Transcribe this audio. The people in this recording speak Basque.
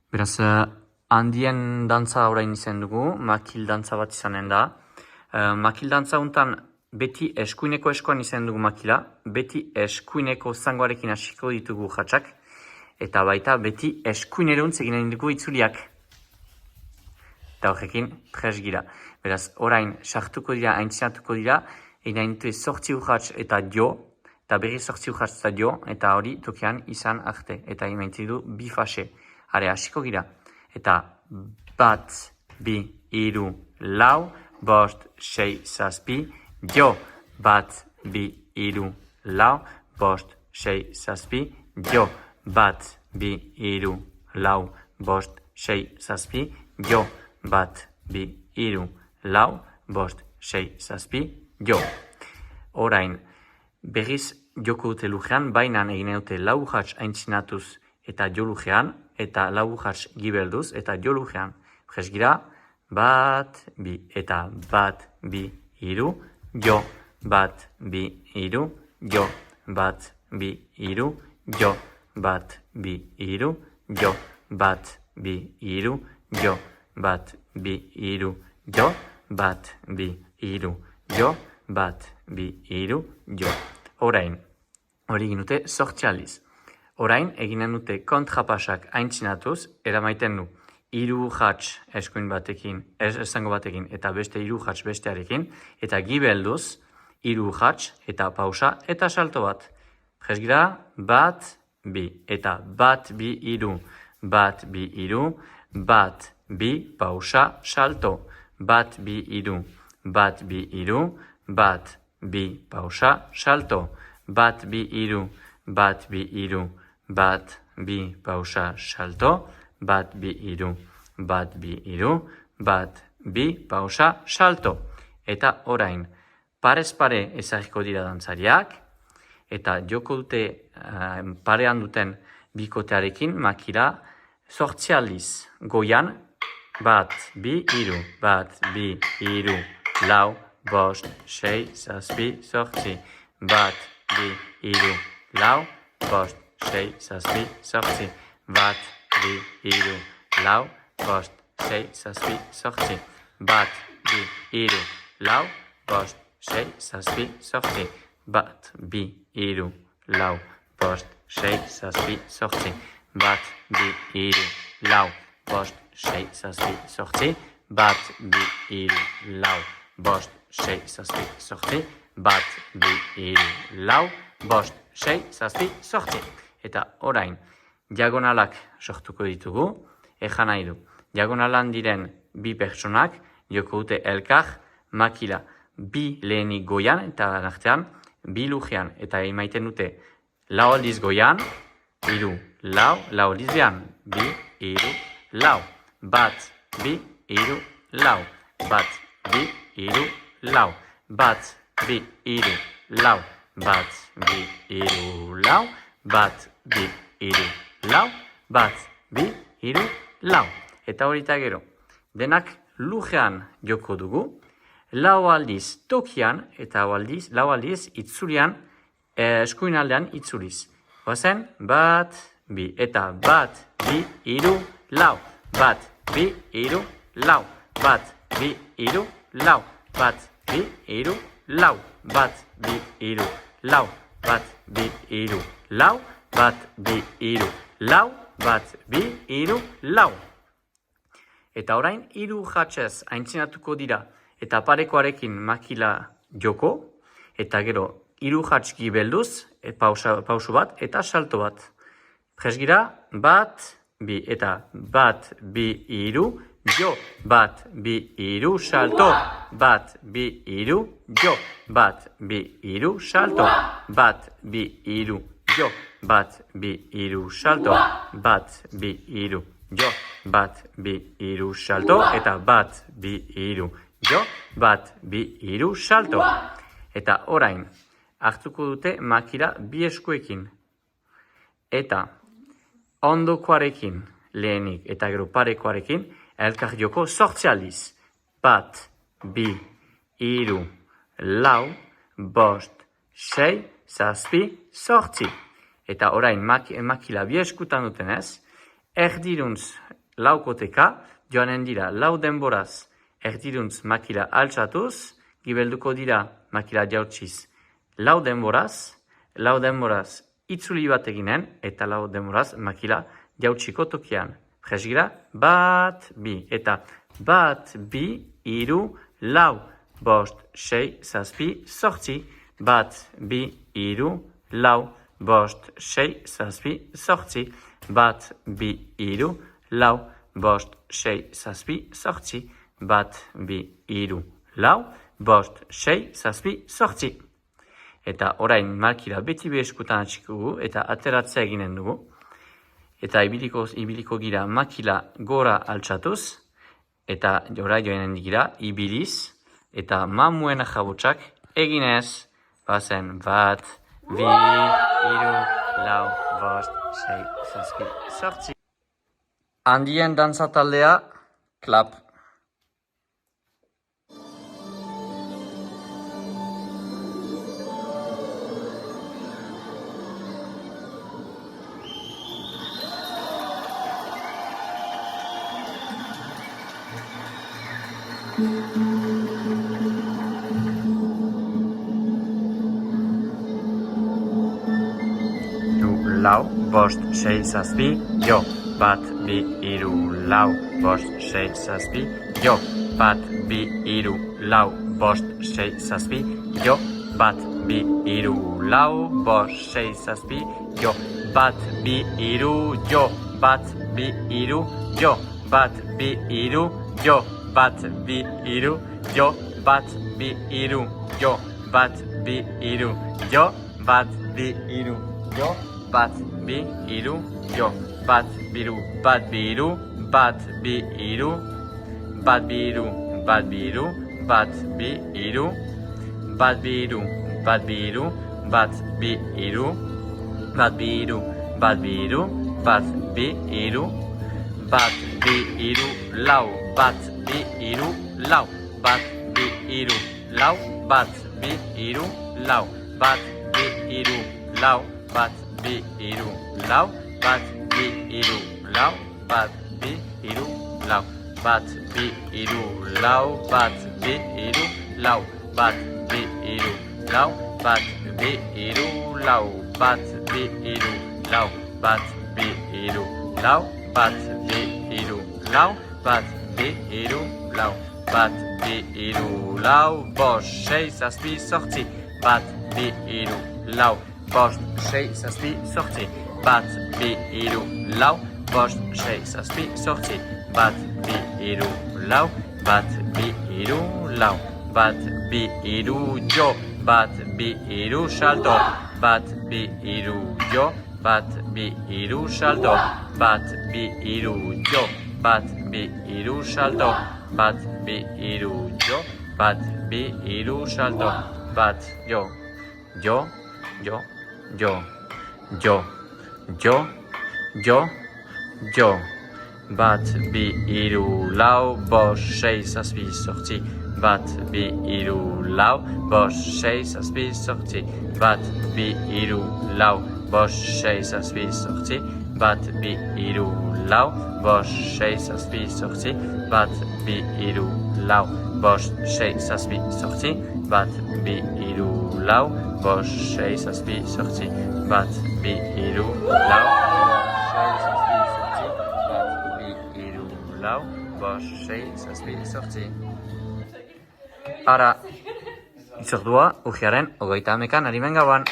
Beraz, handien dantza orain izan dugu, makil dantza bat izanen da. Makil dantza untan beti eskuineko eskoan izan dugu makila, beti eskuineko zangoarekin hasiko ditugu jatsak, eta baita beti eskuineruntz eginen dugu itzuliak. Eta horrekin pres gira. Beraz, orain sartuko dira, aintzinatuko dira, egin dute sortzi urratz eta dio, eta berri sortzi urratz eta dio, eta hori tokian izan arte. Eta egin du bi fase. Hare, hasiko gira. Eta bat, bi, hiru, lau, bost, sei, zazpi, dio. Bat, bi, hiru, lau, bost, sei, zazpi, dio. Bat, bi, hiru, lau, bost, sei, zazpi, dio. Bat, bi, hiru, lau, bost, sei, zazpi, dio. Orain, berriz joko dute lujean, bainan egin dute lau urratz aintzinatuz eta jo lujean, eta lau urratz gibelduz eta jo lujean. Gira, bat, bi, eta bat, bi, hiru, jo. Bat, bi, hiru, jo. Bat, bi, hiru, jo. Bat, bi, hiru, jo. Bat, bi, hiru, jo. Bat, bi, hiru, jo. Bat, bi, hiru, jo. Bat, bi, hiru, jo. Orain, hori egin dute sortzi aldiz. Orain, eginen dute kontrapasak aintzinatuz, eramaiten du hiru urratz eskuin batekin, esango batekin, eta beste hiru urratz bestearekin, eta gibelduz, hiru urratz, eta pausa, eta salto bat. Gira, bat, bi, eta bat, bi, hiru, bat, bi, hiru, bat, bi, pausa, salto, bat, bi, hiru, bat, bi, hiru, bat, bi, pausa, salto, bat, bi, hiru, bat, bi, hiru, bat, bi, pausa, salto, bat, bi, hiru, bat, bi, hiru, bat, bi, pausa, salto. Eta orain, parez pare ezagiko dira dantzariak, eta joko dute parean duten bikotearekin makira sortzi aldiz. Goian, bat, bi, hiru, bat, bi, hiru, lau, bost, sei, zazpi, sortzi. Bat, bi, hiru, lau, bost, sei, zazpi, sortzi. Bat, bi, hiru, lau, bost, sei, zazpi, sortzi. Bat, bi, hiru, lau, bost, sei, zazpi, sortzi. Bat, bi, hiru, lau, bost, sei, zazpi, sortzi. Bat, bi, hiru, lau, bost, sei, zazpi, sortzi. Bat, bi, hiru, lau, bost, sei, zazpi, sortzi. Bat, bi, hiru, lau, bost, sei, zazpi, sortzi. Eta orain, diagonalak sortuko ditugu, ejan nahi du. Diagonalan diren bi pertsonak, joko dute elkar, makila, bi lehenik goian, eta nartean, bi lujean, eta emaiten dute lau aldiz goian, hiru, lau, lau aldiz behan, bi, hiru, lau, bat, bi, hiru, lau, bat, bi, hiru, lau, bat, bi, hiru, lau, bat, bi, hiru, lau, bat, bi, hiru, lau, bat, bi, hiru, lau. Eta horita gero, denak lujean joko dugu, lau aldiz tokian, eta lau aldiz itzulian, eskuin aldean itzuliz. Oazen, bat, bi, eta bat, bi, hiru, lau, bat, bi, hiru, lau, bat, bi, hiru, lau, bat, bi, hiru, lau, bat, bi, hiru, lau, bat, bi, hiru, lau, bat, bi, hiru, lau, bat, bi, hiru, lau. Eta orain, hiru urratsez aintzinatuko dira, eta parekoarekin makila joko, eta gero, hiru urrats gibelduz, pausu bat, eta salto bat. Gira, bat, bi, eta bat, bi, hiru, jo, bat, bi, hiru, salto, bat, bi, hiru, jo, bat, bi, hiru, salto, bat, bi, hiru, jo, bat, bi, hiru, salto, bat, bi, hiru, jo, bat, bi, hiru, salto, eta bat, bi, hiru, jo, bat, bi, hiru, salto. Eta orain, hartuko dute makila bi eskuekin. Eta ondokoarekin lehenik eta gero parekoarekin elkar joko sortzi aldiz. Bat, bi, hiru, lau, bost, sei, zazpi, sortzi. Eta orain makila bi eskutan dutenez, erdiruntz laukoteka, joanen dira lau denboraz erdiruntz makila altxatuz, gibelduko dira makila jautsiz lau denboraz itzuli bat eginen, eta lau denboraz makila jautsiko tokian. Presgira, bat, bi, eta bat, bi, iru, lau, bost, sei, zazpi, zortzi, bat, bi, iru, lau, bost, sei, zazpi, zortzi, bat, bi, iru, lau, bost, sei, zazpi, zortzi, bat, bi, iru, lau, bost, sei, zazpi, zortzi. Eta orain makila beti eskutan atxikugu eta ateratzea eginen dugu. Eta ibiliko gira makila gora altxatuz, eta jora joanen gira ibiliz, eta mamuen jabutsak eginez, bazen bat, bi, iru, lau, bost, sei, zazpi, zortzi. Handien dantza taldea, klap. Lau, bost, sei, zazpi, jo. Bat, bi, iru, lau, bost, sei, zazpi, jo. Bat, bi, iru, lau, bost, sei, zazpi, jo. Bat, bi, iru, lau, bost, sei, zazpi, jo. Bat, bi, iru, jo. Bat, bi, iru, jo. Bat, bi, iru, jo. Bat, bi, iru, jo. Bat, bi, iru, jo. Bat, bi, iru, jo. Bat, bi, iru, jo. Bat, bi, iru, jo. Bat, biru, bat, biru, bat, bi, iru, bat, biru, bat, biru, bat, bi, iru, bat, biru, bat, biru, bat, bi, iru, bat, biru, bat, biru, bat, bi, iru, bat, bi, iru, lau, bat, bi, iru, lau, bat, bi, iru, lau, bat, bi, iru, lau, bat, bi, iru, lau, bat, bi, iru, lau, bat, bi, iru, lau, bat, bi, iru, lau, bat, bi, iru, lau, bat, bi, iru, lau, bat, bi, iru, lau, bat, bi, iru, lau, bat, bi, iru, lau, bat, bi, iru, lau, bat, bi, iru, lau, bat, bi, iru, lau, bat, bi, iru, lau, bost, sei, zazpi, zortzi, bat, bi, iru, lau, bost, sei, zazpi, zortzi, bat, bi, iru, lau, bost, sei, zazpi, zortzi, bat, bi, iru, lau, bat, bi, iru, lau, bat, bi, iru, jo, bat, bi, iru, salto, bat, bi, iru, jo, bat, bi, iru, salto, bat, bi, iru, jo, bat, bi, iru, salto, bat, bi, iru, jo, bat, bi, iru, salto, bat, jo, jo, jo, jo, jo, jo, jo, jo, bat, bi, iru, lau, bost, sei, zazpi, zortzi, bat, bi, iru, lau, bost, sei, zazpi, zortzi, bat, bi, iru, lau, bost, sei, zazpi, zortzi, bat, bi, iru, lau, bost, sei, zazpi, zortzi, bat, bi, iru, lau, bost, sei, zazpi, zortzi, bat, bi, iru, lau, bost, sei, zazpi, zortzi, bat, bi, iru, lau, lau, bost, sei, zazpi, zortzi. Ara, itzordua, urgiaren, 30 ari gauan.